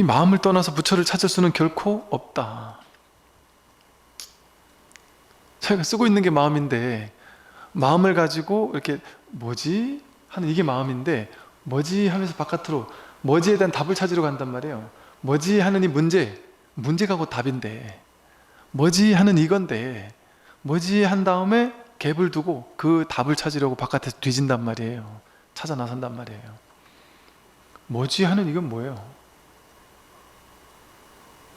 이 마음을 떠나서 부처를 찾을 수는 결코 없다. 저희가 쓰고 있는 게 마음인데, 마음을 가지고 이렇게 뭐지? 하는 이게 마음인데, 뭐지? 하면서 바깥으로 뭐지에 대한 답을 찾으러 간단 말이에요. 뭐지? 하는 이 문제가 곧 답인데, 뭐지? 하는 이건데, 뭐지? 한 다음에 갭을 두고 그 답을 찾으려고 바깥에서 뒤진단 말이에요. 찾아 나선단 말이에요. 뭐지? 하는 이건 뭐예요?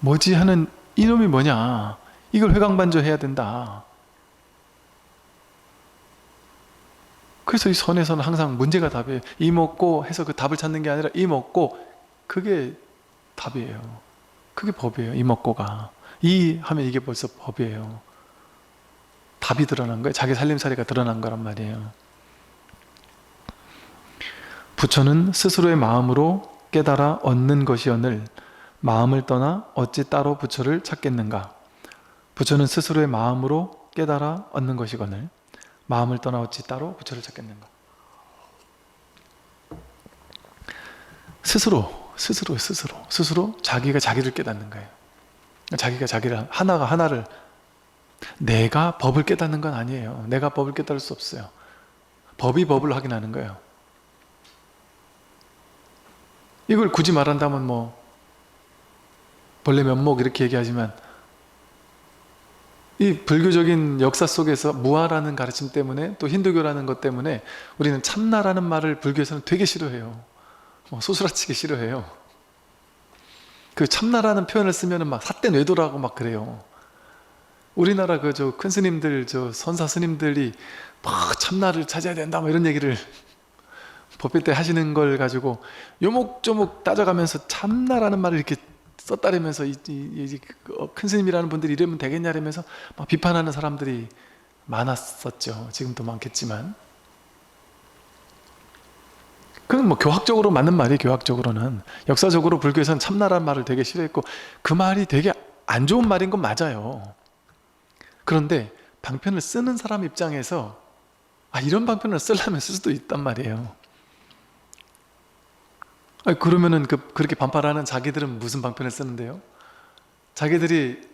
뭐지? 하는 이놈이 뭐냐? 이걸 회광반조해야 된다. 그래서 이 선에서는 항상 문제가 답이에요. 이 먹고 해서 그 답을 찾는 게 아니라 이 먹고, 그게 답이에요. 그게 법이에요. 이 먹고가. 이 하면 이게 벌써 법이에요. 답이 드러난 거예요. 자기 살림살이가 드러난 거란 말이에요. 부처는 스스로의 마음으로 깨달아 얻는 것이오늘 마음을 떠나 어찌 따로 부처를 찾겠는가. 부처는 스스로의 마음으로 깨달아 얻는 것이거늘 마음을 떠나 어찌 따로 부처를 찾겠는가. 스스로 자기가 자기를 깨닫는 거예요. 자기가 자기를, 하나가 하나를, 내가 법을 깨닫는 건 아니에요. 내가 법을 깨달을 수 없어요. 법이 법을 확인하는 거예요. 이걸 굳이 말한다면 뭐 본래 면목 이렇게 얘기하지만, 이 불교적인 역사 속에서 무아라는 가르침 때문에, 또 힌두교라는 것 때문에 우리는 참나라는 말을 불교에서는 되게 싫어해요. 소스라치게 싫어해요. 그 참나라는 표현을 쓰면은 막 삿대 뇌도라고 막 그래요. 우리나라 그 저 큰 스님들, 저 선사 스님들이 막 참나를 찾아야 된다 뭐 이런 얘기를 법회 때 하시는 걸 가지고 요목조목 따져가면서 참나라는 말을 이렇게 썼다라면서 큰 스님이라는 분들이 이러면 되겠냐라면서 막 비판하는 사람들이 많았었죠. 지금도 많겠지만, 그건 뭐 교학적으로 맞는 말이에요. 교학적으로는. 역사적으로 불교에서는 참나라는 말을 되게 싫어했고, 그 말이 되게 안 좋은 말인 건 맞아요. 그런데 방편을 쓰는 사람 입장에서 이런 방편을 쓰려면 쓸 수도 있단 말이에요. 그러면은 그렇게 반발하는 자기들은 무슨 방편을 쓰는데요? 자기들이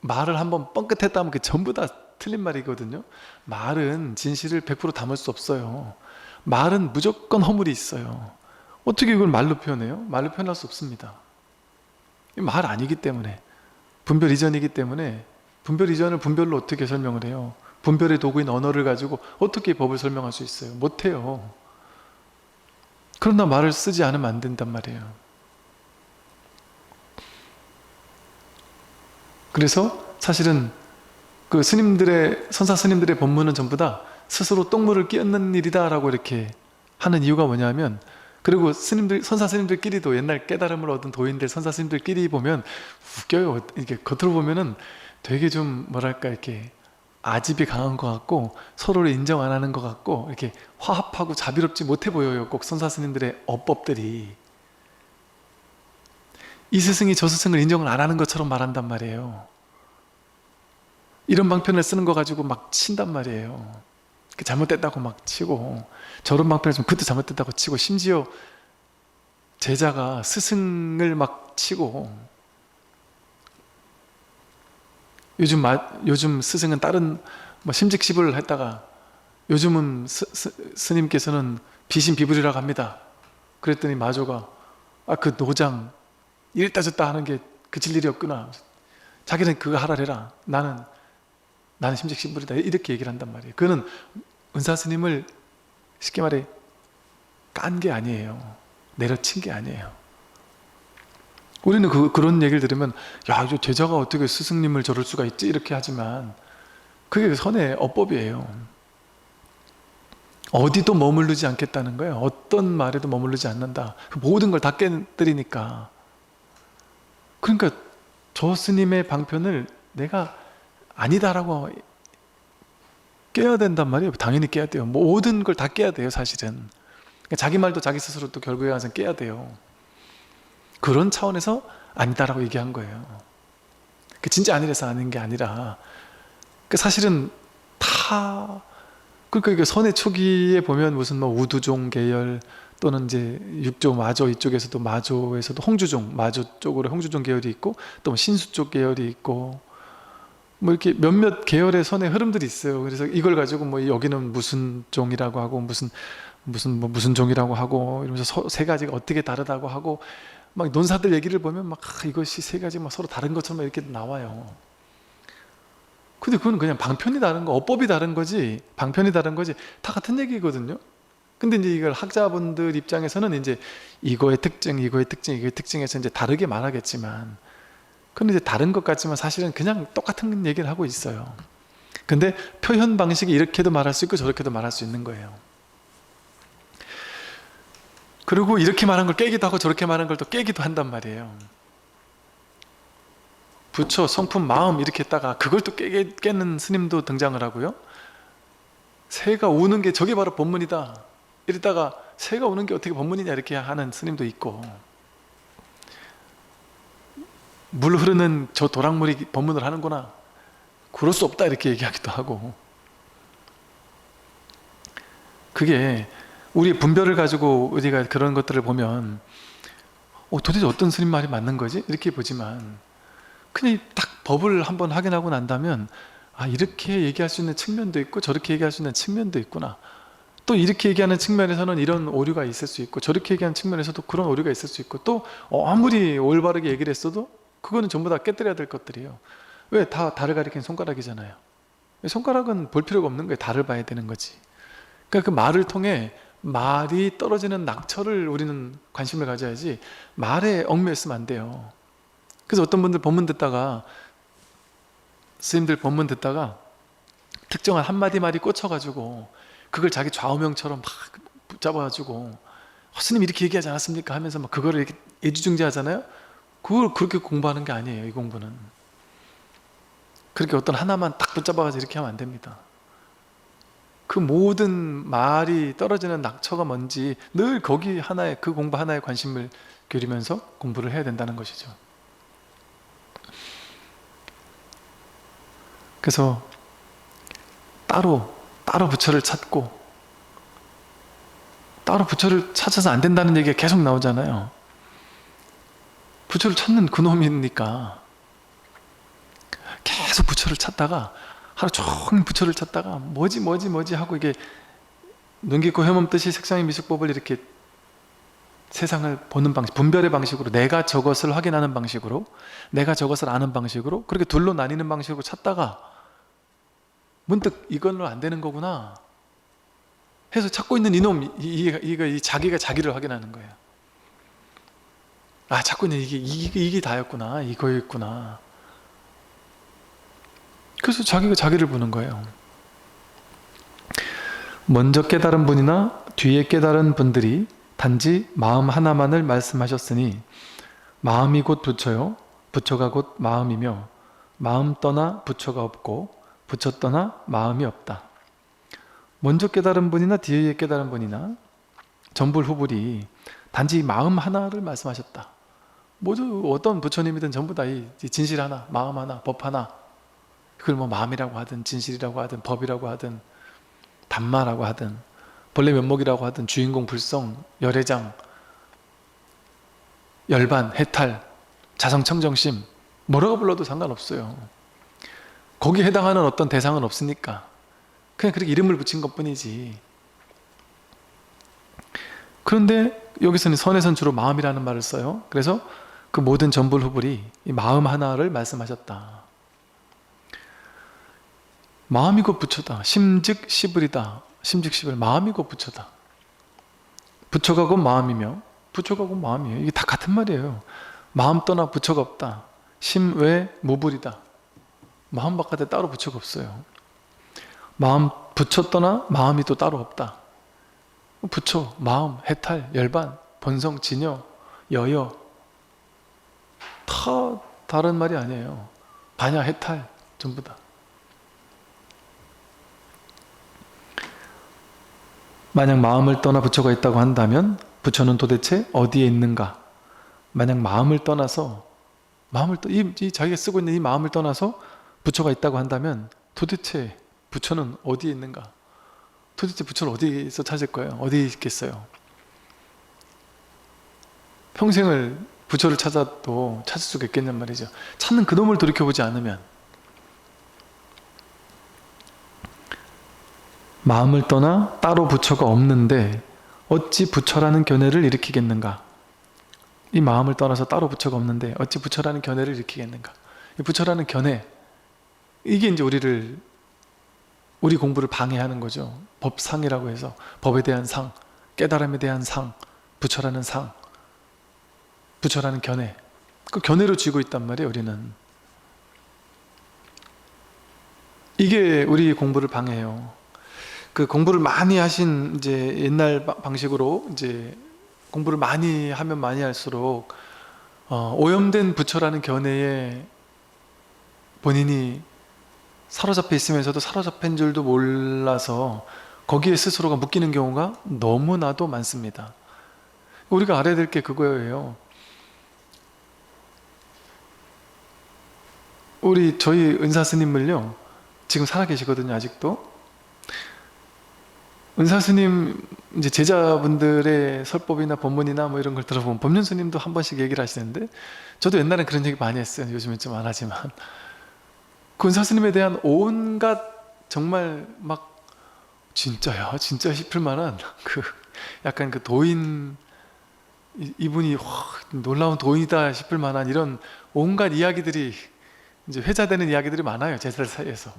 말을 한번 뻥끗했다 하면 전부 다 틀린 말이거든요. 말은 진실을 100% 담을 수 없어요. 말은 무조건 허물이 있어요. 어떻게 이걸 말로 표현해요? 말로 표현할 수 없습니다. 말 아니기 때문에, 분별 이전이기 때문에, 분별 이전을 분별로 어떻게 설명을 해요? 분별의 도구인 언어를 가지고 어떻게 법을 설명할 수 있어요? 못해요. 그러나 말을 쓰지 않으면 안 된단 말이에요. 그래서 사실은 그 스님들의, 선사 스님들의 법문은 전부 다 스스로 똥물을 끼얹는 일이다 라고 이렇게 하는 이유가 뭐냐면, 그리고 스님들, 선사 스님들끼리도 옛날 깨달음을 얻은 도인들, 선사 스님들끼리 보면 웃겨요. 이렇게 겉으로 보면은 되게 좀 뭐랄까 이렇게 아집이 강한 것 같고, 서로를 인정 안 하는 것 같고, 이렇게 화합하고 자비롭지 못해 보여요. 꼭 선사 스님들의 어법들이. 이 스승이 저 스승을 인정을 안 하는 것처럼 말한단 말이에요. 이런 방편을 쓰는 거 가지고 막 친단 말이에요. 잘못됐다고 막 치고, 저런 방편을 좀 그것도 잘못됐다고 치고, 심지어 제자가 스승을 막 치고, 요즘 스승은 다른 뭐 심직시불을 했다가 요즘은 스님께서는 비신비불이라고 합니다. 그랬더니 마조가 그 노장 이랬다졌다 하는 게 그칠 일이 없구나. 자기는 그거 하라래라. 나는 심직시불이다. 이렇게 얘기를 한단 말이에요. 그거는 은사 스님을 쉽게 말해 깐 게 아니에요. 내려친 게 아니에요. 우리는 그런 얘기를 들으면, 야, 저 제자가 어떻게 스승님을 저럴 수가 있지? 이렇게 하지만, 그게 선의 어법이에요. 어디도 머무르지 않겠다는 거예요. 어떤 말에도 머무르지 않는다. 모든 걸 다 깨뜨리니까. 그러니까 저 스님의 방편을 내가 아니다라고 깨야 된단 말이에요. 당연히 깨야 돼요. 모든 걸 다 깨야 돼요, 사실은. 그러니까 자기 말도 자기 스스로 또 결국에 가서 깨야 돼요. 그런 차원에서 아니다라고 얘기한 거예요. 진짜 아니라서 아닌 게 아니라, 사실은 다, 그러니까 이게 선의 초기에 보면 무슨 뭐 우두종 계열, 또는 이제 육조, 마조 이쪽에서도 마조에서도 홍주종, 마조 쪽으로 홍주종 계열이 있고 또 뭐 신수 쪽 계열이 있고 뭐 이렇게 몇몇 계열의 선의 흐름들이 있어요. 그래서 이걸 가지고 뭐 여기는 무슨 종이라고 하고 무슨 종이라고 하고 이러면서 세 가지가 어떻게 다르다고 하고 막 논사들 얘기를 보면 막 이것이 세 가지 막 서로 다른 것처럼 이렇게 나와요. 근데 그건 그냥 방편이 다른 거, 어법이 다른 거지, 방편이 다른 거지, 다 같은 얘기거든요. 근데 이제 이걸 학자분들 입장에서는 이제 이거의 특징, 이거의 특징, 이거의 특징에서 이제 다르게 말하겠지만, 근데 이제 다른 것 같지만 사실은 그냥 똑같은 얘기를 하고 있어요. 근데 표현 방식이 이렇게도 말할 수 있고 저렇게도 말할 수 있는 거예요. 그리고 이렇게 말한 걸 깨기도 하고 저렇게 말한 걸 또 깨기도 한단 말이에요. 부처, 성품, 마음 이렇게 했다가 그걸 또 깨는 스님도 등장을 하고요. 새가 우는 게 저게 바로 법문이다 이랬다가 새가 우는 게 어떻게 법문이냐 이렇게 하는 스님도 있고, 물 흐르는 저 도랑물이 법문을 하는구나, 그럴 수 없다 이렇게 얘기하기도 하고. 그게 우리 분별을 가지고 우리가 그런 것들을 보면 도대체 어떤 스님 말이 맞는 거지? 이렇게 보지만 그냥 딱 법을 한번 확인하고 난다면 이렇게 얘기할 수 있는 측면도 있고 저렇게 얘기할 수 있는 측면도 있구나, 또 이렇게 얘기하는 측면에서는 이런 오류가 있을 수 있고 저렇게 얘기하는 측면에서도 그런 오류가 있을 수 있고, 또 아무리 올바르게 얘기를 했어도 그거는 전부 다 깨뜨려야 될 것들이에요. 왜? 다 달을 가리킨 손가락이잖아요. 손가락은 볼 필요가 없는 거예요. 달을 봐야 되는 거지. 그러니까 그 말을 통해 말이 떨어지는 낙처를 우리는 관심을 가져야지 말에 얽매였으면 안 돼요. 그래서 어떤 분들 법문 듣다가, 스님들 법문 듣다가 특정한 한마디 말이 꽂혀가지고 그걸 자기 좌우명처럼 막 붙잡아가지고 스님 이렇게 얘기하지 않았습니까? 하면서 막 그거를 이렇게 애지중지하잖아요. 그걸 그렇게 공부하는 게 아니에요. 이 공부는 그렇게 어떤 하나만 딱 붙잡아가지고 이렇게 하면 안 됩니다. 그 모든 말이 떨어지는 낙처가 뭔지 늘 거기 하나에, 그 공부 하나에 관심을 기울이면서 공부를 해야 된다는 것이죠. 그래서 따로 부처를 찾고, 따로 부처를 찾아서 안 된다는 얘기가 계속 나오잖아요. 부처를 찾는 그놈이니까 계속 부처를 찾다가 하루 종일 부처를 찾다가 뭐지 하고 이게 눈 깊고 헤멈듯이 색상의 미숙법을 이렇게 세상을 보는 방식, 분별의 방식으로, 내가 저것을 확인하는 방식으로, 내가 저것을 아는 방식으로, 그렇게 둘로 나뉘는 방식으로 찾다가 문득 이걸로 안 되는 거구나 해서 찾고 있는 이놈, 이 자기가 자기를 확인하는 거예요. 찾고 있는 이게 다였구나, 이거였구나. 그래서 자기가 자기를 보는 거예요. 먼저 깨달은 분이나 뒤에 깨달은 분들이 단지 마음 하나만을 말씀하셨으니 마음이 곧 부처요, 부처가 곧 마음이며 마음 떠나 부처가 없고 부처 떠나 마음이 없다. 먼저 깨달은 분이나 뒤에 깨달은 분이나 전불후불이 단지 마음 하나를 말씀하셨다. 모두 어떤 부처님이든 전부 다 이 진실 하나, 마음 하나, 법 하나, 그걸 뭐 마음이라고 하든 진실이라고 하든 법이라고 하든 담마라고 하든 본래 면목이라고 하든 주인공 불성, 열애장, 열반, 해탈, 자성청정심, 뭐라고 불러도 상관없어요. 거기에 해당하는 어떤 대상은 없으니까 그냥 그렇게 이름을 붙인 것뿐이지. 그런데 여기서는 선에선 주로 마음이라는 말을 써요. 그래서 그 모든 전불후불이 이 마음 하나를 말씀하셨다. 마음이 곧 부처다. 심즉 시불이다. 심즉 시불, 마음이 곧 부처다. 부처가 곧 마음이며 부처가 곧 마음이에요. 이게 다 같은 말이에요. 마음 떠나 부처가 없다. 심 외 무불이다. 마음 바깥에 따로 부처가 없어요. 마음, 부처 떠나 마음이 또 따로 없다. 부처, 마음, 해탈, 열반, 본성, 진여, 여여 다 다른 말이 아니에요. 반야, 해탈 전부 다. 만약 마음을 떠나 부처가 있다고 한다면 부처는 도대체 어디에 있는가? 만약 마음을 떠나서 이 자기가 쓰고 있는 이 마음을 떠나서 부처가 있다고 한다면 도대체 부처는 어디에 있는가? 도대체 부처를 어디서 찾을 거예요? 어디에 있겠어요? 평생을 부처를 찾아도 찾을 수가 있겠냔 말이죠. 찾는 그놈을 돌이켜보지 않으면. 마음을 떠나 따로 부처가 없는데 어찌 부처라는 견해를 일으키겠는가? 이 마음을 떠나서 따로 부처가 없는데 어찌 부처라는 견해를 일으키겠는가? 이 부처라는 견해, 이게 이제 우리 공부를 방해하는 거죠. 법상이라고 해서 법에 대한 상, 깨달음에 대한 상, 부처라는 상, 부처라는 견해, 그 견해로 쥐고 있단 말이에요. 우리는 이게 우리 공부를 방해해요. 그 공부를 많이 하신 이제 옛날 방식으로 이제 공부를 많이 하면 많이 할수록 오염된 부처라는 견해에 본인이 사로잡혀 있으면서도 사로잡힌 줄도 몰라서 거기에 스스로가 묶이는 경우가 너무나도 많습니다. 우리가 알아야 될 게 그거예요. 저희 은사 스님을요, 지금 살아계시거든요. 아직도. 은사 스님 이제 제자분들의 설법이나 법문이나 뭐 이런 걸 들어보면 법륜 스님도 한 번씩 얘기를 하시는데, 저도 옛날엔 그런 얘기 많이 했어요. 요즘엔 좀 안 하지만 그 은사 스님에 대한 온갖 정말 막 진짜야 진짜 싶을 만한 그 약간 그 도인, 이분이 놀라운 도인이다 싶을 만한 이런 온갖 이야기들이 이제 회자되는 이야기들이 많아요. 제자들 사이에서.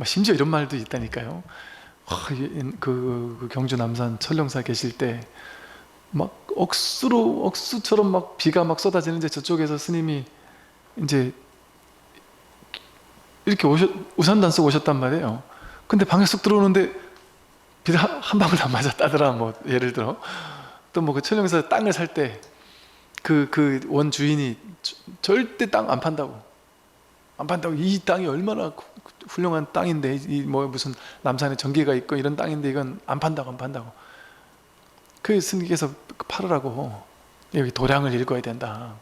심지어 이런 말도 있다니까요. 그 경주 남산 철령사 계실 때 막 억수처럼 막 비가 막 쏟아지는데 저쪽에서 스님이 이제 이렇게 우산도 안 쓰고 오셨단 말이에요. 근데 방에 쑥 들어오는데 비를 한 방울 안 맞았다더라. 뭐 예를 들어 또 뭐 그 철령사 땅을 살 때 그 원 주인이 절대 땅 안 판다고, 이 땅이 얼마나 훌륭한 땅인데, 이 뭐 무슨 남산에 전기가 있고 이런 땅인데 이건 안 판다고. 그 스님께서 팔으라고 여기 도량을 읽어야 된다.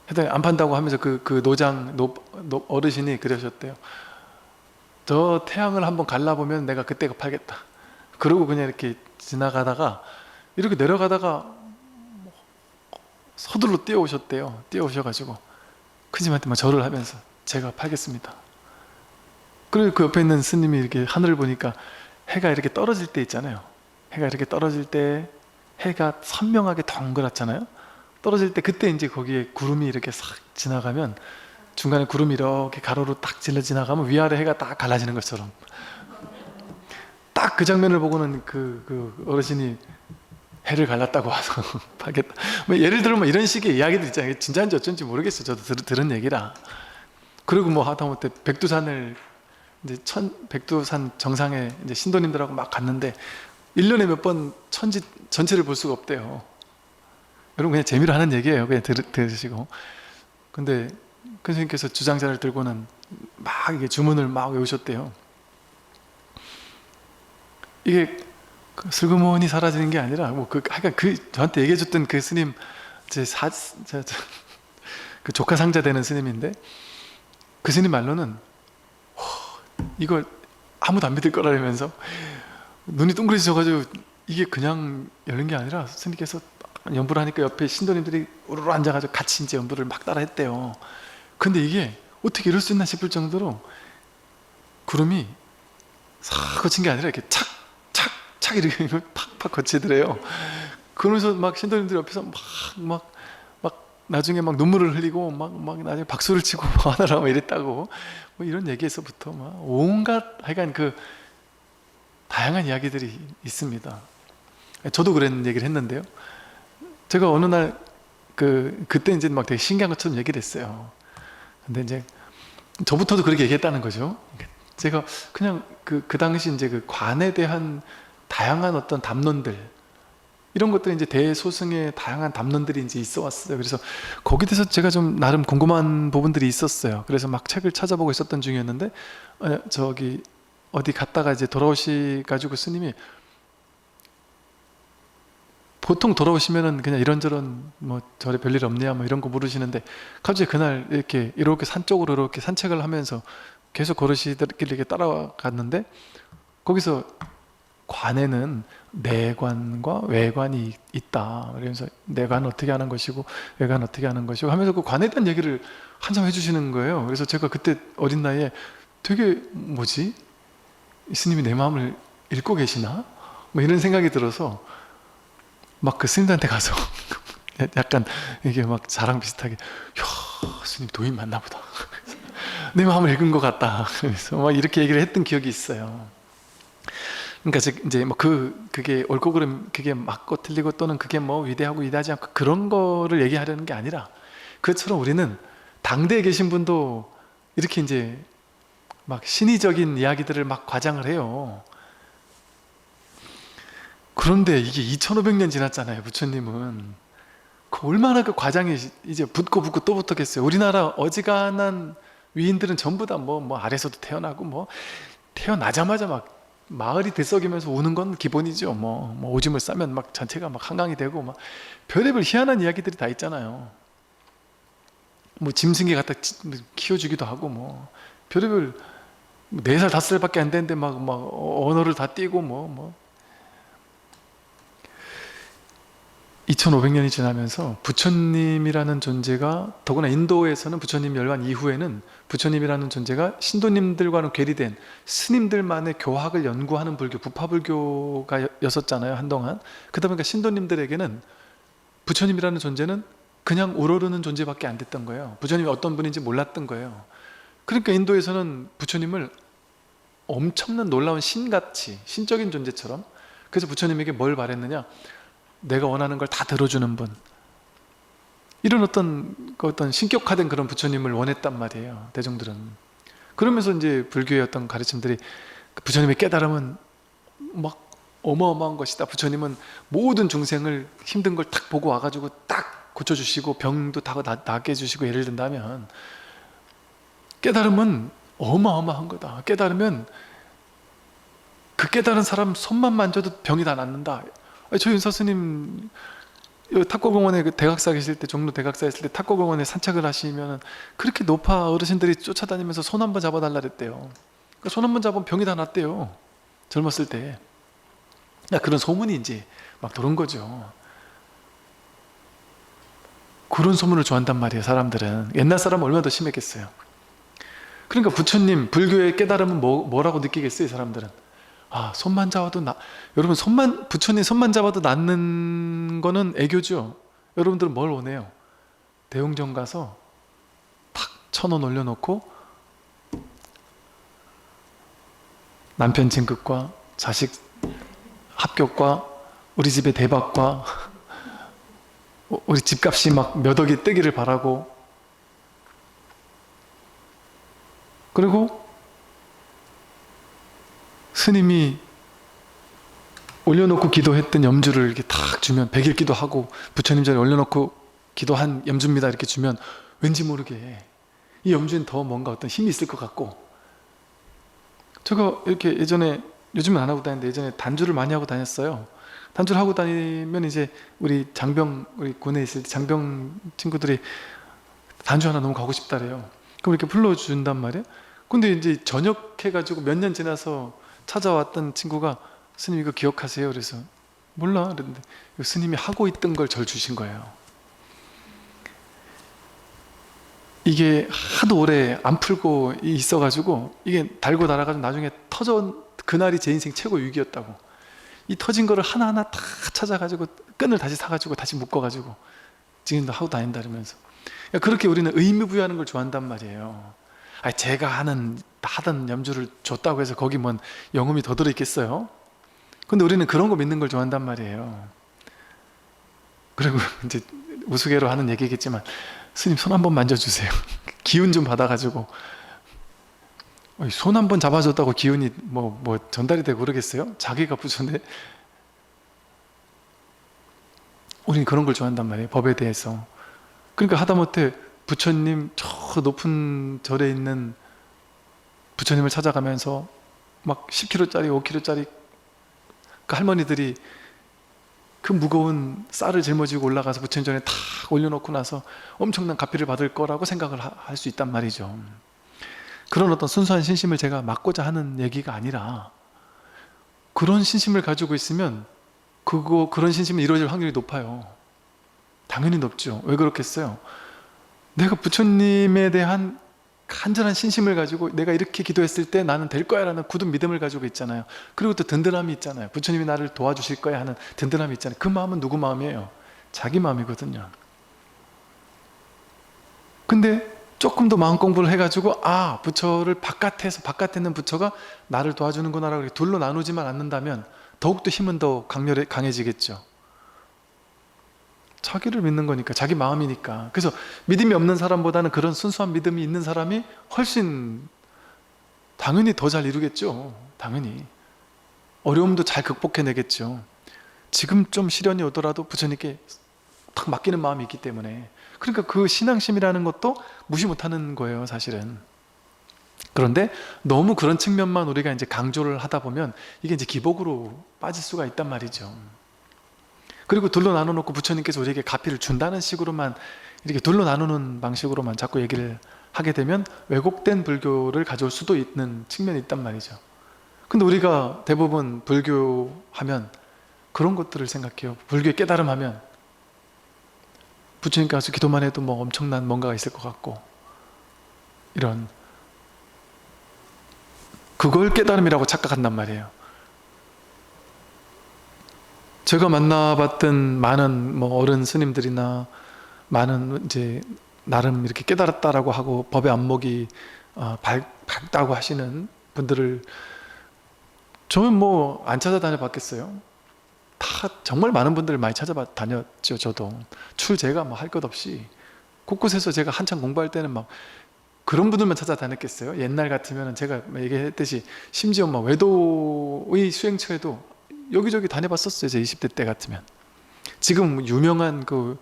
하여튼 안 판다고 하면서 그 노장 어르신이 그러셨대요. 저 태양을 한번 갈라보면 내가 그때 팔겠다. 그러고 그냥 이렇게 지나가다가 이렇게 내려가다가 서둘러 뛰어오셨대요. 뛰어오셔가지고 큰 스님한테 막 절을 하면서 제가 팔겠습니다. 그리고 그 옆에 있는 스님이 이렇게 하늘을 보니까 해가 이렇게 떨어질 때 있잖아요. 해가 이렇게 떨어질 때 해가 선명하게 동그랗잖아요. 떨어질 때 그때 이제 거기에 구름이 이렇게 싹 지나가면 중간에 구름이 이렇게 가로로 딱 질러 지나가면 위아래 해가 딱 갈라지는 것처럼, 딱 그 장면을 보고는 그 어르신이 해를 갈랐다고 와서 팔겠다. 뭐 예를 들어 뭐 이런 식의 이야기들 있잖아요. 진짜인지 어쩐지 모르겠어요. 저도 들은 얘기라. 그리고 뭐 하다못해 백두산을 이제 백두산 정상에 이제 신도님들하고 막 갔는데 1년에 몇 번 천지 전체를 볼 수가 없대요. 여러분 그냥 재미로 하는 얘기예요. 그냥 들으시고. 근데 큰 스님께서 주장자를 들고는 막 이게 주문을 막 외우셨대요. 이게 슬그머니 사라지는 게 아니라 하여간 저한테 얘기해줬던 그 스님, 그 조카 상자 되는 스님인데, 그 스님 말로는 이걸 아무도 안 믿을 거라면서 눈이 동그래져가지고 이게 그냥 열린 게 아니라 스님께서 연부를 하니까 옆에 신도님들이 우르르 앉아가지고 같이 이제 연부를 막 따라 했대요. 근데 이게 어떻게 이럴 수 있나 싶을 정도로 구름이 싹 거친 게 아니라 이렇게 착 이렇게 팍팍 거치더래요. 그러면서 막 신도님들 옆에서 막 나중에 막 눈물을 흘리고 막 나중에 박수를 치고 하느라 이랬다고, 뭐 이런 얘기에서부터 막 온갖 하여간 그 다양한 이야기들이 있습니다. 저도 그런 얘기를 했는데요. 제가 어느 날 그때 이제 막 되게 신기한 것처럼 얘기를 했어요. 근데 이제 저부터도 그렇게 얘기했다는 거죠. 제가 그냥 그 당시 이제 그 관에 대한 다양한 어떤 담론들, 이런 것들이 이제 대소승의 다양한 담론들이 이제 있어 왔어요. 그래서 거기에 대해서 제가 좀 나름 궁금한 부분들이 있었어요. 그래서 막 책을 찾아보고 있었던 중이었는데, 저기 어디 갔다가 이제 돌아오셔가지고 스님이 보통 돌아오시면은 그냥 이런저런 뭐 절에 별일 없냐 뭐 이런 거 물으시는데, 갑자기 그날 이렇게 산 쪽으로 이렇게 산책을 하면서 계속 걸으시길래 이렇게 따라갔는데, 거기서 관에는 내관과 외관이 있다. 그래서 내관 어떻게 하는 것이고 외관 어떻게 하는 것이고 하면서 그 관에 대한 얘기를 한참 해주시는 거예요. 그래서 제가 그때 어린 나이에 되게 뭐지? 이 스님이 내 마음을 읽고 계시나? 뭐 이런 생각이 들어서 막 그 스님한테 가서 약간 이게 막 자랑 비슷하게, 야, 스님 도인 맞나 보다. 내 마음을 읽은 것 같다. 그래서 막 이렇게 얘기를 했던 기억이 있어요. 그러니까 이제 뭐 그게 옳고 그름, 그게 맞고 틀리고 또는 그게 뭐 위대하고 위대하지 않고 그런 거를 얘기하려는 게 아니라, 그것처럼 우리는 당대에 계신 분도 이렇게 이제 막 신의적인 이야기들을 막 과장을 해요. 그런데 이게 2500년 지났잖아요. 부처님은. 그 얼마나 그 과장이 이제 붙고 붙고 또 붙었겠어요. 우리나라 어지간한 위인들은 전부 다 뭐 아래서도 태어나고 뭐 태어나자마자 막 마을이 들썩이면서 우는 건 기본이죠. 뭐 오줌을 싸면 막 전체가 막 한강이 되고 막 별의별 희한한 이야기들이 다 있잖아요. 뭐 짐승이 갖다 키워주기도 하고 뭐 별의별 4살 5살밖에 안 되는데 막 언어를 다 띄고 뭐 2500년이 지나면서 부처님이라는 존재가, 더구나 인도에서는 부처님 멸관 이후에는 부처님이라는 존재가 신도님들과는 괴리된 스님들만의 교학을 연구하는 불교, 부파불교가 였었잖아요, 한동안. 그러다 보니까 신도님들에게는 부처님이라는 존재는 그냥 우러르는 존재밖에 안 됐던 거예요. 부처님이 어떤 분인지 몰랐던 거예요. 그러니까 인도에서는 부처님을 엄청난 놀라운 신같이, 신적인 존재처럼, 그래서 부처님에게 뭘 바랬느냐, 내가 원하는 걸 다 들어주는 분, 이런 어떤 신격화된 그런 부처님을 원했단 말이에요, 대중들은. 그러면서 이제 불교의 어떤 가르침들이, 부처님의 깨달음은 막 어마어마한 것이다, 부처님은 모든 중생을 힘든 걸 딱 보고 와가지고 딱 고쳐주시고 병도 다 낫게 해주시고, 예를 든다면 깨달음은 어마어마한 거다. 깨달으면 그 깨달은 사람 손만 만져도 병이 다 낫는다. 저 윤사 스님 탁구공원에 그 대각사 계실 때, 종로 대각사 있을 때 탁구공원에 산책을 하시면 그렇게 노파 어르신들이 쫓아다니면서 손 한번 잡아달라 그랬대요. 손 한번 잡으면 병이 다 낫대요, 젊었을 때. 그런 소문이 이제 막 도는 거죠. 그런 소문을 좋아한단 말이에요, 사람들은. 옛날 사람은 얼마나 더 심했겠어요. 그러니까 부처님, 불교의 깨달음은 뭐라고 느끼겠어요, 사람들은. 아, 손만 잡아도 여러분, 부처님 손만 잡아도 낫는 거는 애교죠. 여러분들은 뭘 원해요? 대웅전 가서 탁 1000원 올려놓고 남편 진급과 자식 합격과 우리 집의 대박과 우리 집값이 막 몇 억이 뜨기를 바라고, 그리고 스님이 올려놓고 기도했던 염주를 이렇게 탁 주면, 100일 기도하고 부처님 자리에 올려놓고 기도한 염주입니다 이렇게 주면 왠지 모르게 이 염주엔 더 뭔가 어떤 힘이 있을 것 같고. 제가 이렇게 예전에, 요즘은 안 하고 다니는데 예전에 단주를 많이 하고 다녔어요. 단주를 하고 다니면 이제 우리 군에 있을 때 장병 친구들이 단주 하나 너무 가고 싶다래요. 그럼 이렇게 불러준단 말이에요. 근데 이제 전역해가지고 몇 년 지나서 찾아왔던 친구가, 스님 이거 기억하세요? 그래서 몰라 그랬는데, 스님이 하고 있던 걸 절 주신 거예요. 이게 하도 오래 안 풀고 있어가지고 이게 달고 달아가지고 나중에 터져, 그날이 제 인생 최고 위기였다고. 이 터진 거를 하나하나 다 찾아가지고 끈을 다시 사가지고 다시 묶어가지고 지금도 하고 다닌다 그러면서. 그렇게 우리는 의미부여하는 걸 좋아한단 말이에요. 제가 하던 염주를 줬다고 해서 거기 뭔 영음이 더 들어있겠어요? 근데 우리는 그런 거 믿는 걸 좋아한단 말이에요. 그리고 이제 우스개로 하는 얘기겠지만, 스님 손 한번 만져주세요. 기운 좀 받아가지고. 손 한번 잡아줬다고 기운이 뭐 전달이 되고 그러겠어요? 자기가 부처인데. 우리는 그런 걸 좋아한단 말이에요, 법에 대해서. 그러니까 하다못해 부처님 저 높은 절에 있는 부처님을 찾아가면서 막 10kg짜리 5kg짜리 그 할머니들이 그 무거운 쌀을 짊어지고 올라가서 부처님 전에 탁 올려놓고 나서 엄청난 가피를 받을 거라고 생각을 할 수 있단 말이죠. 그런 어떤 순수한 신심을 제가 막고자 하는 얘기가 아니라, 그런 신심을 가지고 있으면 그런 신심이 이루어질 확률이 높아요. 당연히 높죠. 왜 그렇겠어요? 내가 부처님에 대한 간절한 신심을 가지고 내가 이렇게 기도했을 때 나는 될 거야 라는 굳은 믿음을 가지고 있잖아요. 그리고 또 든든함이 있잖아요. 부처님이 나를 도와주실 거야 하는 든든함이 있잖아요. 그 마음은 누구 마음이에요? 자기 마음이거든요. 근데 조금 더 마음 공부를 해가지고 부처를 바깥에 있는 부처가 나를 도와주는구나 라고 둘로 나누지만 않는다면 더욱더 힘은 더 강해지겠죠. 자기를 믿는 거니까, 자기 마음이니까. 그래서 믿음이 없는 사람보다는 그런 순수한 믿음이 있는 사람이 훨씬 당연히 더 잘 이루겠죠. 당연히 어려움도 잘 극복해내겠죠. 지금 좀 시련이 오더라도 부처님께 탁 맡기는 마음이 있기 때문에. 그러니까 그 신앙심이라는 것도 무시 못하는 거예요, 사실은. 그런데 너무 그런 측면만 우리가 이제 강조를 하다 보면 이게 이제 기복으로 빠질 수가 있단 말이죠. 그리고 둘로 나눠놓고 부처님께서 우리에게 가피를 준다는 식으로만, 이렇게 둘로 나누는 방식으로만 자꾸 얘기를 하게 되면 왜곡된 불교를 가져올 수도 있는 측면이 있단 말이죠. 근데 우리가 대부분 불교하면 그런 것들을 생각해요. 불교의 깨달음하면 부처님께 가서 기도만 해도 뭐 엄청난 뭔가가 있을 것 같고, 이런 그걸 깨달음이라고 착각한단 말이에요. 제가 만나봤던 많은 뭐 어른 스님들이나 많은 이제 나름 이렇게 깨달았다라고 하고 법의 안목이 밝다고 하시는 분들을 저는 뭐 안 찾아다녀 봤겠어요. 다 정말 많은 분들을 많이 찾아다녔죠. 저도 제가 뭐 할 것 없이 곳곳에서 제가 한참 공부할 때는 막 그런 분들만 찾아다녔겠어요. 옛날 같으면 제가 얘기했듯이 심지어 막 외도의 수행처에도 여기저기 다녀봤었어요. 제 20대 때 같으면. 지금 유명한 그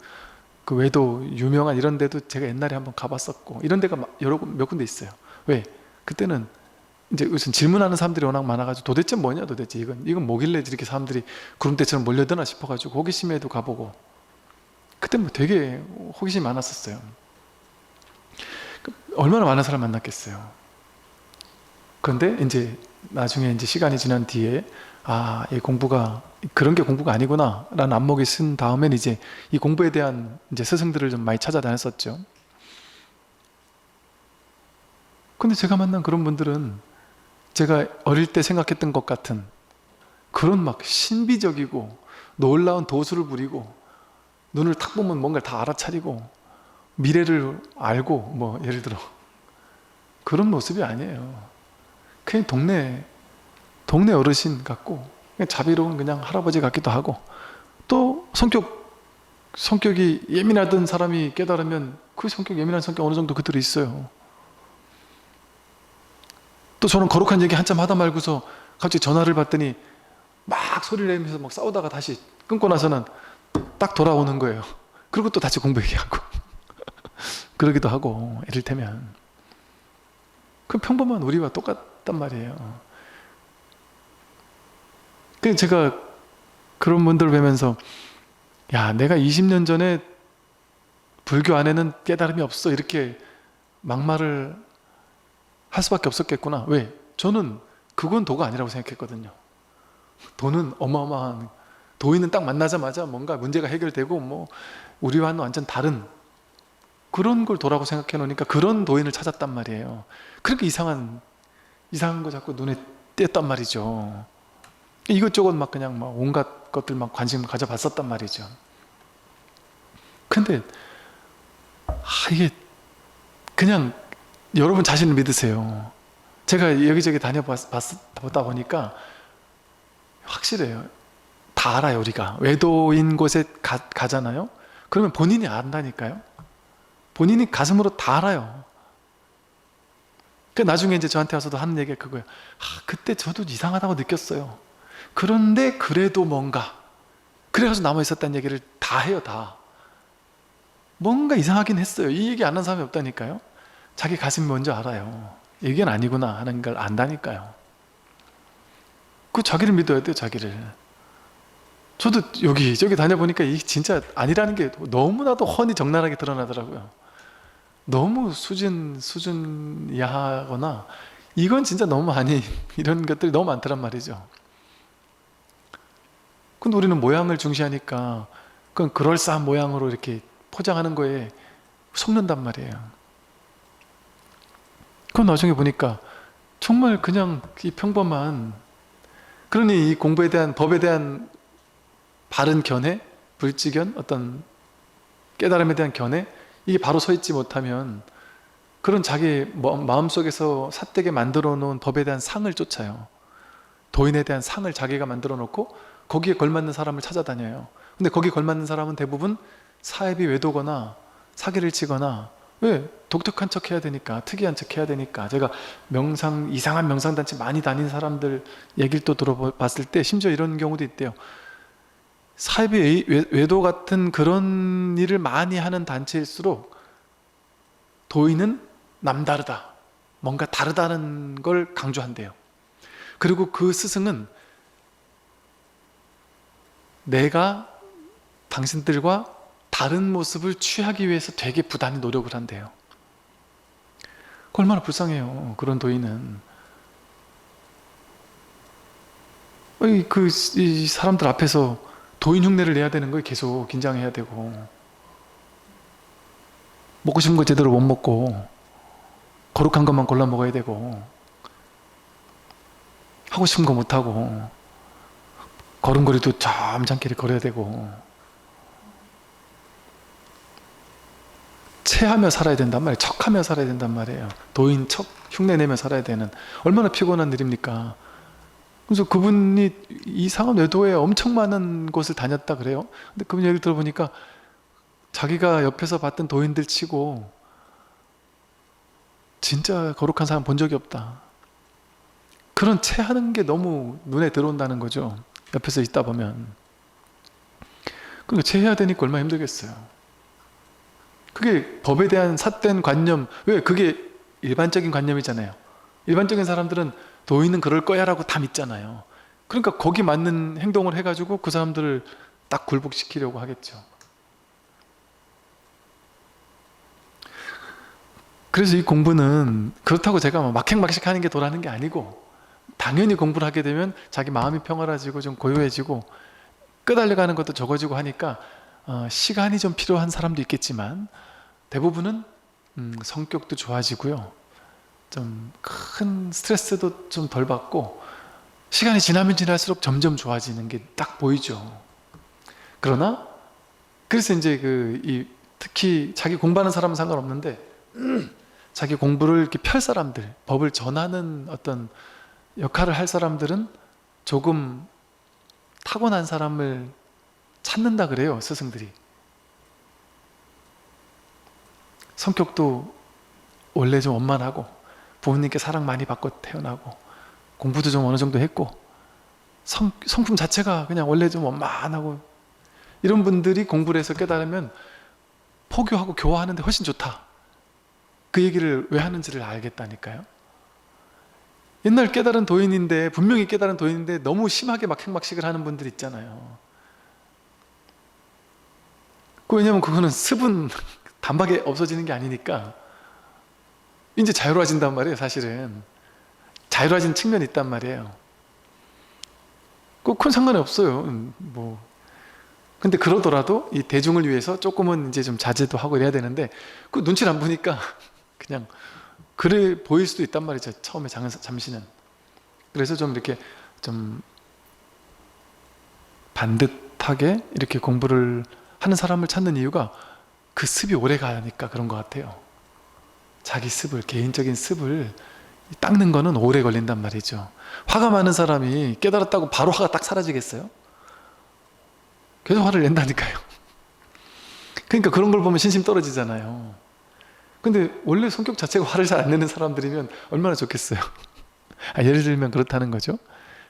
외도 유명한 이런 데도 제가 옛날에 한번 가봤었고, 이런 데가 몇 군데 있어요. 왜? 그때는 이제 우선 질문하는 사람들이 워낙 많아가지고 도대체 뭐냐, 도대체 이건 뭐길래 이렇게 사람들이 구름대처럼 몰려드나 싶어가지고 호기심에도 가보고, 그때 뭐 되게 호기심이 많았었어요. 얼마나 많은 사람 만났겠어요. 그런데 이제 나중에 이제 시간이 지난 뒤에 이 공부가 그런 게 공부가 아니구나 라는 안목이 쓴 다음엔 이제 이 공부에 대한 이제 스승들을 좀 많이 찾아다녔었죠. 근데 제가 만난 그런 분들은 제가 어릴 때 생각했던 것 같은 그런 막 신비적이고 놀라운 도수를 부리고 눈을 탁 보면 뭔가를 다 알아차리고 미래를 알고 뭐 예를 들어 그런 모습이 아니에요. 그냥 동네 어르신 같고 그냥 자비로운 그냥 할아버지 같기도 하고, 또 성격이 예민하던 사람이 깨달으면 그 예민한 성격 어느 정도 그대로 있어요. 또 저는 거룩한 얘기 한참 하다 말고서 갑자기 전화를 받더니 막 소리를 내면서 막 싸우다가 다시 끊고 나서는 딱 돌아오는 거예요. 그리고 또 다시 공부 얘기하고 그러기도 하고, 이를테면 그 평범한 우리와 똑같단 말이에요. 그래서 제가 그런 분들을 뵈면서 내가 20년 전에 불교 안에는 깨달음이 없어 이렇게 막말을 할 수밖에 없었겠구나. 왜? 저는 그건 도가 아니라고 생각했거든요. 도는 어마어마한, 도인은 딱 만나자마자 뭔가 문제가 해결되고 뭐 우리와는 완전 다른 그런 걸 도라고 생각해 놓으니까 그런 도인을 찾았단 말이에요. 그렇게 이상한 거 자꾸 눈에 띄었단 말이죠. 이것저것 막 그냥 막 온갖 것들 막 관심 가져봤었단 말이죠. 근데 이게 그냥 여러분 자신을 믿으세요. 제가 여기저기 다녀보다 보니까 확실해요. 다 알아요. 우리가 외도인 곳에 가잖아요. 그러면 본인이 안다니까요. 본인이 가슴으로 다 알아요. 그 나중에 이제 저한테 와서도 하는 얘기가 그거예요. 그때 저도 이상하다고 느꼈어요. 그런데 그래도 뭔가 그래가지고 남아있었다는 얘기를 다 해요. 다 뭔가 이상하긴 했어요. 이 얘기 안 하는 사람이 없다니까요. 자기 가슴이 먼저 알아요. 이건 아니구나 하는 걸 안다니까요. 그 자기를 믿어야 돼요. 자기를. 저도 여기저기 다녀보니까 이게 진짜 아니라는 게 너무나도 훤히 적나라하게 드러나더라고요. 너무 수준 이하거나 이건 진짜 너무 아니 이런 것들이 너무 많더란 말이죠. 근데 우리는 모양을 중시하니까 그건 그럴싸한 모양으로 이렇게 포장하는 거에 속는단 말이에요. 그건 나중에 보니까 정말 그냥 이 평범한, 그러니 이 공부에 대한, 법에 대한 바른 견해, 불지견, 어떤 깨달음에 대한 견해, 이게 바로 서 있지 못하면 그런 자기 마음속에서 삿되게 만들어 놓은 법에 대한 상을 쫓아요. 도인에 대한 상을 자기가 만들어 놓고 거기에 걸맞는 사람을 찾아다녀요. 근데 거기 걸맞는 사람은 대부분 사입이 외도거나 사기를 치거나, 왜? 독특한 척 해야 되니까, 특이한 척 해야 되니까. 제가 이상한 명상단체 많이 다닌 사람들 얘기를 또 들어봤을 때 심지어 이런 경우도 있대요. 사입이 외도 같은 그런 일을 많이 하는 단체일수록 도인은 남다르다, 뭔가 다르다는 걸 강조한대요. 그리고 그 스승은 내가 당신들과 다른 모습을 취하기 위해서 되게 부단히 노력을 한대요. 얼마나 불쌍해요, 그런 도인은. 이 사람들 앞에서 도인 흉내를 내야 되는 거에 계속 긴장해야 되고, 먹고 싶은 거 제대로 못 먹고 거룩한 것만 골라 먹어야 되고, 하고 싶은 거 못 하고, 걸음걸이도 점잖게 걸어야 되고, 체하며 살아야 된단 말이에요. 척하며 살아야 된단 말이에요. 도인 척 흉내내며 살아야 되는, 얼마나 피곤한 일입니까? 그래서 그분이 이상한 외도에 엄청 많은 곳을 다녔다 그래요. 근데 그분 얘기를 들어보니까 자기가 옆에서 봤던 도인들 치고 진짜 거룩한 사람 본 적이 없다. 그런 체하는 게 너무 눈에 들어온다는 거죠, 옆에서 있다 보면. 그러니까 체해야 되니까 얼마나 힘들겠어요. 그게 법에 대한 삿된 관념, 왜? 그게 일반적인 관념이잖아요. 일반적인 사람들은 도인은 그럴 거야 라고 다 믿잖아요. 그러니까 거기 맞는 행동을 해가지고 그 사람들을 딱 굴복시키려고 하겠죠. 그래서 이 공부는 그렇다고 제가 막행막식 하는 게 도라는 게 아니고, 당연히 공부를 하게 되면 자기 마음이 평화라지고 좀 고요해지고 끄달려가는 것도 적어지고 하니까 시간이 좀 필요한 사람도 있겠지만 대부분은 성격도 좋아지고요, 좀 큰 스트레스도 좀 덜 받고 시간이 지나면 지날수록 점점 좋아지는 게 딱 보이죠. 그러나 그래서 이제 특히 자기 공부하는 사람은 상관없는데 자기 공부를 이렇게 펼 사람들, 법을 전하는 어떤 역할을 할 사람들은 조금 타고난 사람을 찾는다 그래요, 스승들이. 성격도 원래 좀 원만하고 부모님께 사랑 많이 받고 태어나고 공부도 좀 어느 정도 했고 성품 자체가 그냥 원래 좀 원만하고, 이런 분들이 공부를 해서 깨달으면 포교하고 교화하는데 훨씬 좋다, 그 얘기를 왜 하는지를 알겠다니까요. 옛날 깨달은 도인인데, 분명히 깨달은 도인인데 너무 심하게 막행막식을 하는 분들 있잖아요. 왜냐면 그거는 습은 단박에 없어지는 게 아니니까 이제 자유로워진단 말이에요. 사실은 자유로워진 측면이 있단 말이에요. 큰 상관이 없어요. 근데 그러더라도 이 대중을 위해서 조금은 이제 좀 자제도 하고 이래야 되는데 그 눈치를 안 보니까 그냥 그래 보일 수도 있단 말이죠, 처음에 잠시는. 그래서 좀 이렇게 좀 반듯하게 이렇게 공부를 하는 사람을 찾는 이유가 그 습이 오래 가니까 그런 것 같아요. 자기 습을, 개인적인 습을 닦는 거는 오래 걸린단 말이죠. 화가 많은 사람이 깨달았다고 바로 화가 딱 사라지겠어요? 계속 화를 낸다니까요. 그러니까 그런 걸 보면 신심 떨어지잖아요. 근데 원래 성격 자체가 화를 잘 안 내는 사람들이면 얼마나 좋겠어요. 예를 들면 그렇다는 거죠.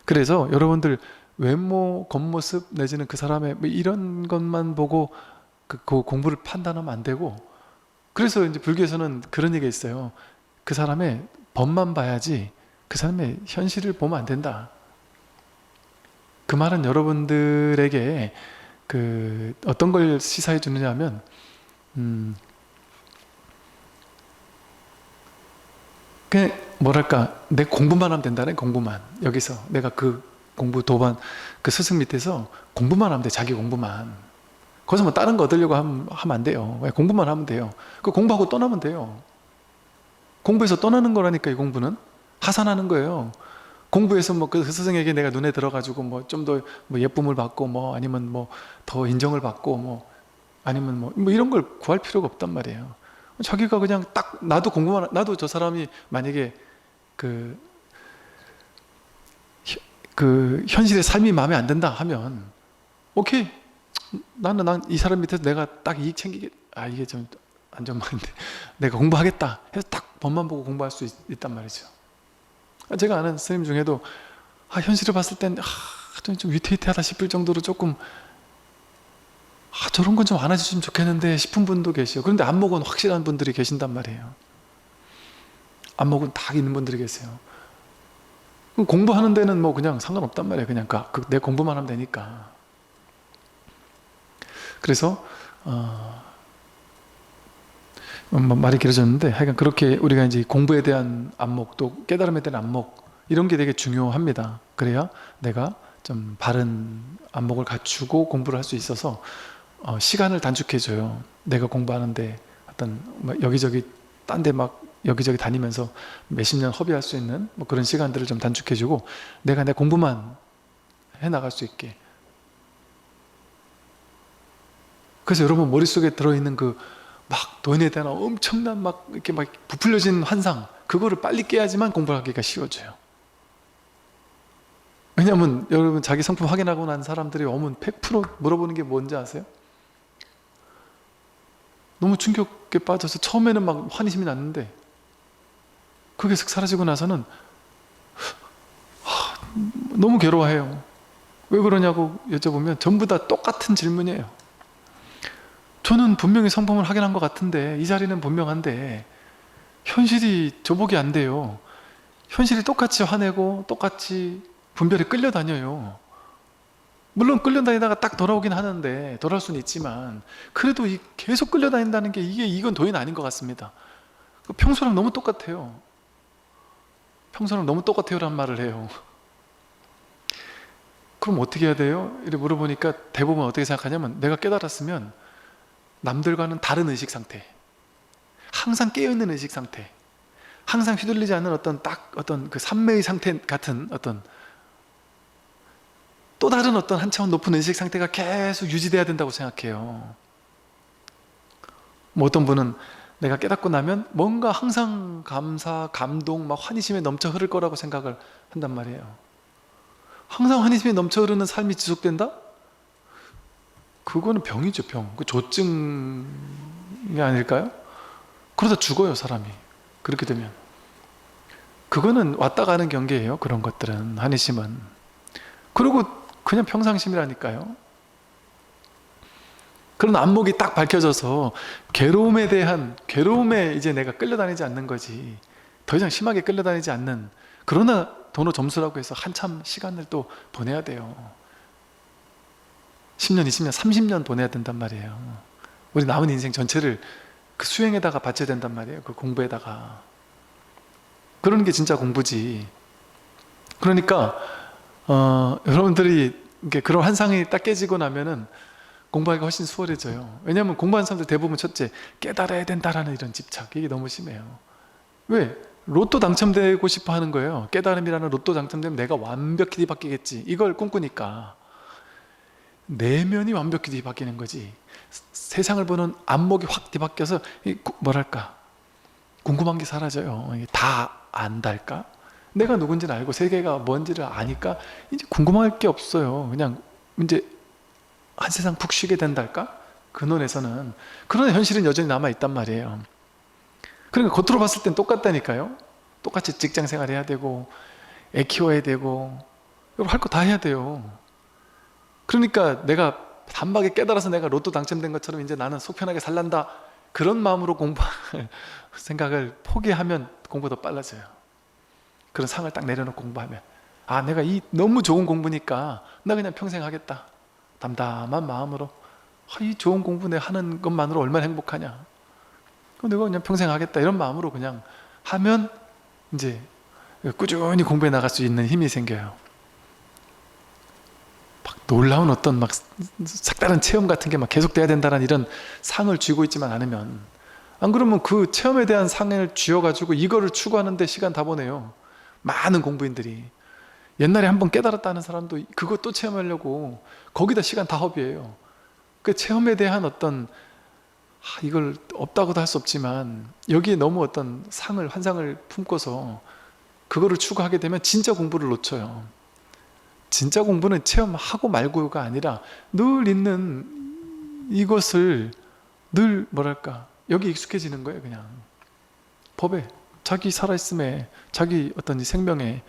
그래서 여러분들 외모, 겉모습 내지는 그 사람의 이런 것만 보고 그 공부를 판단하면 안 되고, 그래서 이제 불교에서는 그런 얘기가 있어요. 그 사람의 법만 봐야지 그 사람의 현실을 보면 안 된다. 그 말은 여러분들에게 어떤 걸 시사해 주느냐 하면 그냥 뭐랄까, 내 공부만 하면 된다네. 공부만. 여기서 내가 그 공부 도반 그 스승 밑에서 공부만 하면 돼. 자기 공부만. 거기서 뭐 다른 거 얻으려고 하면 안 돼요. 공부만 하면 돼요. 그 공부하고 떠나면 돼요. 공부해서 떠나는 거라니까. 이 공부는 하산하는 거예요. 공부해서 뭐 그 스승에게 내가 눈에 들어가지고 뭐 좀 더 뭐 예쁨을 받고 뭐 아니면 뭐 더 인정을 받고 뭐 아니면 뭐 이런 걸 구할 필요가 없단 말이에요. 자기가 그냥 딱 나도 공부만, 나도 저 사람이 만약에 그 현실의 삶이 마음에 안 든다 하면 오케이, 난 이 사람 밑에서 내가 딱 이익 챙기게, 이게 좀 안 좋은 말인데, 내가 공부하겠다 해서 딱 법만 보고 공부할 수 있단 말이죠. 제가 아는 스님 중에도 현실을 봤을 땐 좀 위태위태하다 싶을 정도로 조금 저런 건 좀 안 해주시면 좋겠는데 싶은 분도 계시고, 그런데 안목은 확실한 분들이 계신단 말이에요. 안목은 딱 있는 분들이 계세요. 공부하는 데는 뭐 그냥 상관없단 말이에요. 그냥 내 공부만 하면 되니까. 그래서 말이 길어졌는데, 하여간 그렇게 우리가 이제 공부에 대한 안목, 또 깨달음에 대한 안목, 이런 게 되게 중요합니다. 그래야 내가 좀 바른 안목을 갖추고 공부를 할 수 있어서 시간을 단축해줘요. 내가 공부하는데 어떤 여기저기 딴 데 막 여기저기 다니면서 몇십 년 허비할 수 있는 뭐 그런 시간들을 좀 단축해주고, 내가 내 공부만 해나갈 수 있게. 그래서 여러분 머릿속에 들어있는 막 돈에 대한 엄청난 막 이렇게 막 부풀려진 환상, 그거를 빨리 깨야지만 공부하기가 쉬워져요. 왜냐면 여러분 자기 성품 확인하고 난 사람들이 오면 100% 물어보는 게 뭔지 아세요? 너무 충격에 빠져서 처음에는 막 환희심이 났는데 그게 슥 사라지고 나서는 너무 괴로워해요. 왜 그러냐고 여쭤보면 전부 다 똑같은 질문이에요. 저는 분명히 성품을 확인한 것 같은데, 이 자리는 분명한데 현실이 조복이 안 돼요. 현실이 똑같이 화내고 똑같이 분별에 끌려다녀요. 물론 끌려다니다가 딱 돌아오긴 하는데, 돌아올 수는 있지만 그래도 계속 끌려다닌다는 게 이건 도인 아닌 것 같습니다. 평소랑 너무 똑같아요. 평소랑 너무 똑같아요 라는 말을 해요. 그럼 어떻게 해야 돼요? 이렇게 물어보니까 대부분 어떻게 생각하냐면, 내가 깨달았으면 남들과는 다른 의식 상태, 항상 깨어있는 의식 상태, 항상 휘둘리지 않는 어떤 그 삼매의 상태 같은 어떤 또 다른 어떤 한 차원 높은 의식 상태가 계속 유지돼야 된다고 생각해요. 뭐 어떤 분은 내가 깨닫고 나면 뭔가 항상 감사, 감동, 막 환희심에 넘쳐 흐를 거라고 생각을 한단 말이에요. 항상 환희심에 넘쳐 흐르는 삶이 지속된다? 그거는 병이죠, 병. 그 조증이 아닐까요? 그러다 죽어요, 사람이. 그렇게 되면. 그거는 왔다 가는 경계예요, 그런 것들은, 환희심은. 그리고 그냥 평상심이라니까요. 그런 안목이 딱 밝혀져서 괴로움에 이제 내가 끌려다니지 않는 거지, 더 이상 심하게 끌려다니지 않는, 그러나 도노 점수라고 해서 한참 시간을 또 보내야 돼요. 10년, 20년, 30년 보내야 된단 말이에요. 우리 남은 인생 전체를 그 수행에다가 바쳐야 된단 말이에요. 그 공부에다가. 그러는 게 진짜 공부지. 그러니까 여러분들이 그런 환상이 딱 깨지고 나면은 공부하기가 훨씬 수월해져요. 왜냐하면 공부하는 사람들 대부분 첫째, 깨달아야 된다라는 이런 집착, 이게 너무 심해요. 왜? 로또 당첨되고 싶어 하는 거예요. 깨달음이라는 로또 당첨되면 내가 완벽히 뒤바뀌겠지, 이걸 꿈꾸니까. 내면이 완벽히 뒤바뀌는 거지, 세상을 보는 안목이 확 뒤바뀌어서 뭐랄까, 궁금한 게 사라져요. 다 안달까? 내가 누군지는 알고 세계가 뭔지를 아니까 이제 궁금할 게 없어요. 그냥 이제 한 세상 푹 쉬게 된달까? 근원에서는. 그러나 현실은 여전히 남아있단 말이에요. 그러니까 겉으로 봤을 땐 똑같다니까요. 똑같이 직장생활 해야 되고 애 키워야 되고 할 거 다 해야 돼요. 그러니까 내가 단박에 깨달아서 내가 로또 당첨된 것처럼 이제 나는 속편하게 살란다, 그런 마음으로 공부할 생각을 포기하면 공부 더 빨라져요. 그런 상을 딱 내려놓고 공부하면, 내가 이 너무 좋은 공부니까 나 그냥 평생 하겠다, 담담한 마음으로. 이 좋은 공부 내가 하는 것만으로 얼마나 행복하냐, 그럼 내가 그냥 평생 하겠다, 이런 마음으로 그냥 하면 이제 꾸준히 공부해 나갈 수 있는 힘이 생겨요. 놀라운 어떤 막 색다른 체험 같은 게 막 계속돼야 된다는 이런 상을 쥐고 있지만 않으면, 안 그러면 그 체험에 대한 상을 쥐어가지고 이거를 추구하는 데 시간 다 보내요. 많은 공부인들이. 옛날에 한번 깨달았다는 사람도 그것도 체험하려고 거기다 시간 다 허비해요. 그 체험에 대한 어떤, 이걸 없다고도 할 수 없지만 여기에 너무 어떤 상을, 환상을 품고서 그거를 추구하게 되면 진짜 공부를 놓쳐요. 진짜 공부는 체험하고 말고가 아니라 늘 있는 이것을 늘 뭐랄까, 여기 익숙해지는 거예요. 그냥 법에, 자기 살아있음에, 자기 어떤 이 생명에,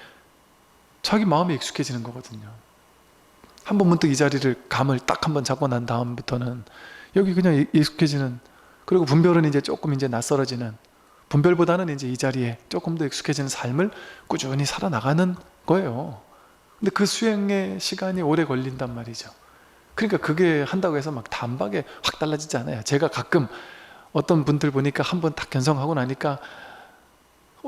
자기 마음에 익숙해지는 거거든요. 한번 문득 이 자리를, 감을 딱 한번 잡고 난 다음부터는 여기 그냥 익숙해지는, 그리고 분별은 이제 조금 이제 낯설어지는, 분별보다는 이제 이 자리에 조금 더 익숙해지는 삶을 꾸준히 살아나가는 거예요. 근데 그 수행의 시간이 오래 걸린단 말이죠. 그러니까 그게 한다고 해서 막 단박에 확 달라지지 않아요. 제가 가끔 어떤 분들 보니까 한번 딱 견성하고 나니까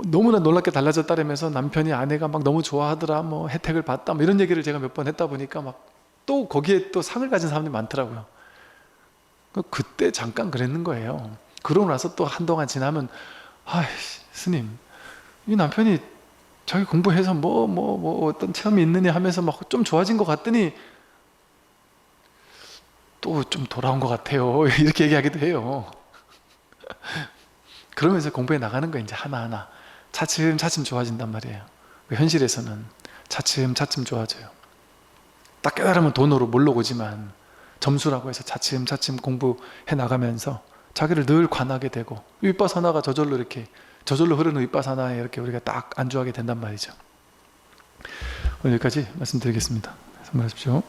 너무나 놀랍게 달라졌다라면서 남편이 아내가 막 너무 좋아하더라, 뭐 혜택을 받다, 뭐 이런 얘기를 제가 몇 번 했다 보니까 막 또 거기에 또 상을 가진 사람들이 많더라고요. 그때 잠깐 그랬는 거예요. 그러고 나서 또 한동안 지나면, 스님, 이 남편이 자기 공부해서 뭐 어떤 체험이 있느냐 하면서 막 좀 좋아진 것 같더니 또 좀 돌아온 것 같아요. 이렇게 얘기하기도 해요. 그러면서 공부해 나가는 거예요. 이제 하나하나 차츰차츰 좋아진단 말이에요. 현실에서는 차츰차츰 좋아져요. 딱 깨달으면 돈으로 몰려오지만 점수라고 해서 차츰차츰 공부해 나가면서 자기를 늘 관하게 되고, 윗바사나가 저절로 흐르는 윗바사나에 이렇게 우리가 딱 안주하게 된단 말이죠. 오늘 여기까지 말씀드리겠습니다. 선물하십시오.